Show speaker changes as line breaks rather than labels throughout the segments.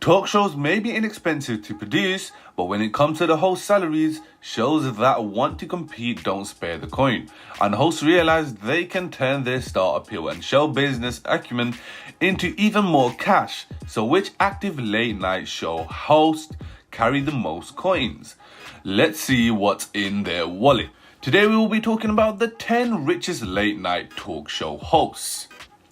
Talk shows may be inexpensive to produce, but when it comes to the host salaries, shows that want to compete don't spare the coin, and hosts realize they can turn their star appeal and show business acumen into even more cash. So which active late night show host carry the most coins? Let's see what's in their wallet. Today we will be talking about the 10 richest late night talk show hosts.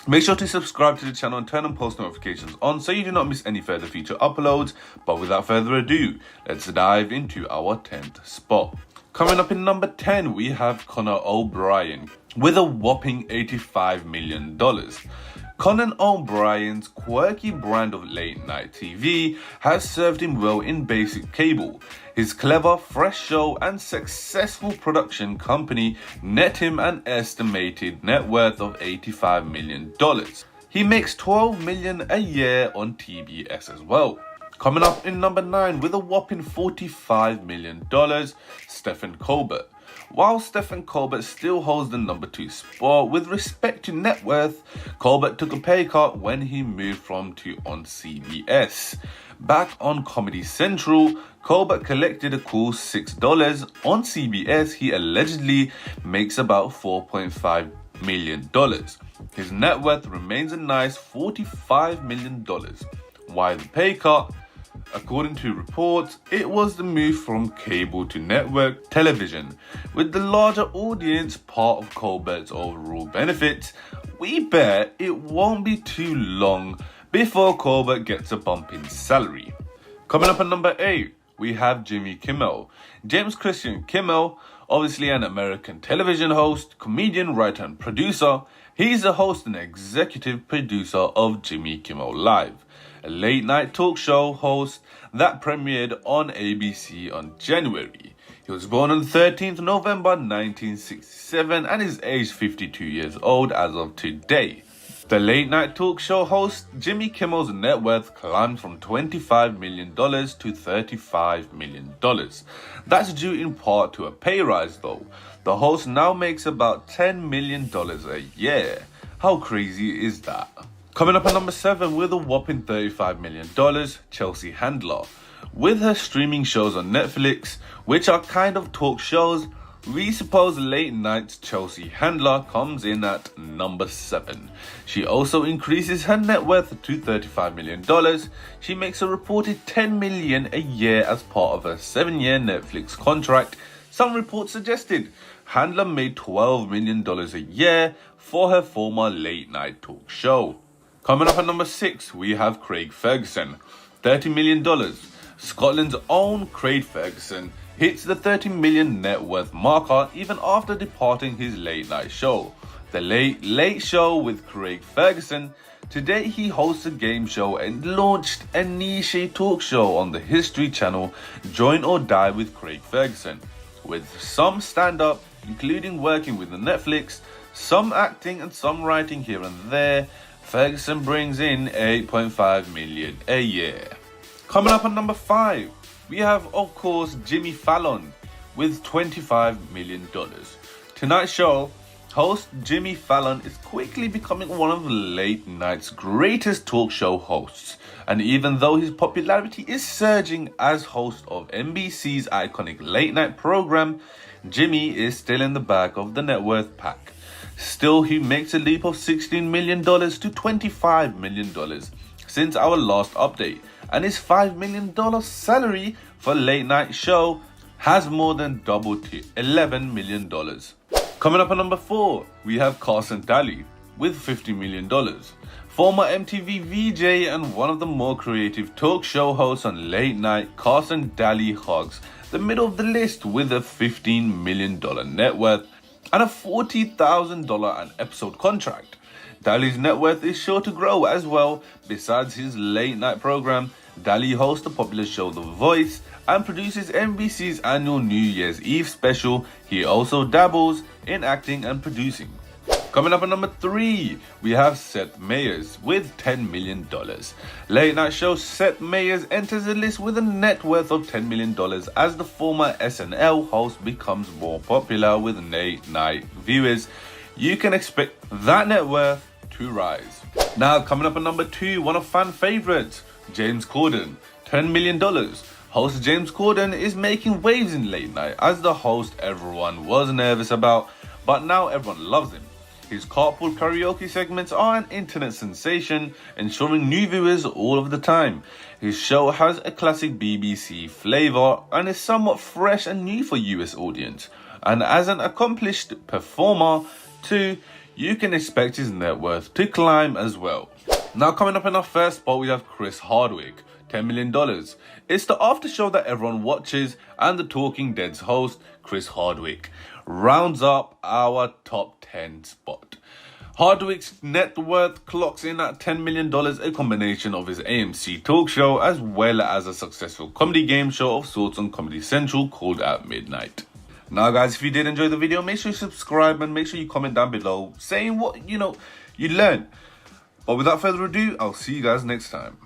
Make sure to subscribe to the channel and turn on post notifications on so you do not miss any further future uploads. But without further ado, let's dive into our 10th spot. Coming up in number 10, we have Conan O'Brien with a whopping $85 million. Conan O'Brien's quirky brand of late night TV has served him well in basic cable. His clever, fresh show and successful production company net him an estimated net worth of $85 million. He makes $12 million a year on TBS as well. Coming up in number 9 with a whopping $45 million, Stephen Colbert. While Stephen Colbert still holds the number 2 spot with respect to net worth, Colbert took a pay cut when he moved from to on CBS. Back on Comedy Central, Colbert collected a cool $6. On CBS, he allegedly makes about $4.5 million. His net worth remains a nice $45 million. Why the pay cut? According to reports, it was the move from cable to network television. With the larger audience part of Colbert's overall benefits, we bet it won't be too long before Colbert gets a bump in salary. Coming up at number 8, we have Jimmy Kimmel. James Christian Kimmel, obviously an American television host, comedian, writer and producer. He's the host and executive producer of Jimmy Kimmel Live, a late night talk show host that premiered on ABC on January. He was born on 13th November 1967 and is aged 52 years old as of today. The late night talk show host Jimmy Kimmel's net worth climbed from $25 million to $35 million. That's due in part to a pay rise though. The host now makes about $10 million a year. How crazy is that? Coming up at number 7 with a whopping $35 million, Chelsea Handler. With her streaming shows on Netflix, which are kind of talk shows, we suppose late night's Chelsea Handler comes in at number 7. She also increases her net worth to $35 million. She makes a reported $10 million a year as part of her 7-year Netflix contract. Some reports suggested Handler made $12 million a year for her former late night talk show. Coming up at number 6, we have Craig Ferguson, $30 million. Scotland's own Craig Ferguson hits the $30 million net worth marker even after departing his late night show, The Late Show with Craig Ferguson. Today he hosts a game show and launched a niche talk show on the History Channel, Join or Die with Craig Ferguson. With some stand-up, including working with the Netflix, some acting and some writing here and there, Ferguson brings in $8.5 million a year. Coming up on number 5, we have, of course, Jimmy Fallon with $25 million. Tonight's show host Jimmy Fallon is quickly becoming one of the late night's greatest talk show hosts. And even though his popularity is surging as host of NBC's iconic late night program, Jimmy is still in the back of the net worth pack. Still, he makes a leap of $16 million to $25 million since our last update, and his $5 million salary for late night show has more than doubled to $11 million. Coming up at number 4, we have Carson Daly with $50 million. Former MTV VJ and one of the more creative talk show hosts on late night, Carson Daly hogs the middle of the list with a $15 million net worth and a $40,000 an episode contract. Daly's net worth is sure to grow as well. Besides his late night program, Daly hosts the popular show The Voice and produces NBC's annual New Year's Eve special. He also dabbles in acting and producing. Coming up at number 3, we have Seth Meyers with $10 million. Late night show Seth Meyers enters the list with a net worth of $10 million as the former SNL host becomes more popular with late night viewers. You can expect that net worth to rise. Now coming up at number 2, one of fan favorites, James Corden, $10 million. Host James Corden is making waves in late night as the host everyone was nervous about, but now everyone loves him. His carpool karaoke segments are an internet sensation, ensuring new viewers all of the time. His show has a classic BBC flavour and is somewhat fresh and new for US audience. And as an accomplished performer too, you can expect his net worth to climb as well. Now coming up in our first spot, we have Chris Hardwick, $10 million. It's the after show that everyone watches, and the Talking Dead's host, Chris Hardwick, rounds up our top 10 spot. Hardwick's net worth clocks in at $10 million, a combination of his AMC talk show as well as a successful comedy game show of sorts on Comedy Central called At Midnight. Now guys, if you did enjoy the video, make sure you subscribe and make sure you comment down below saying what you learned. But without further ado, I'll see you guys next time.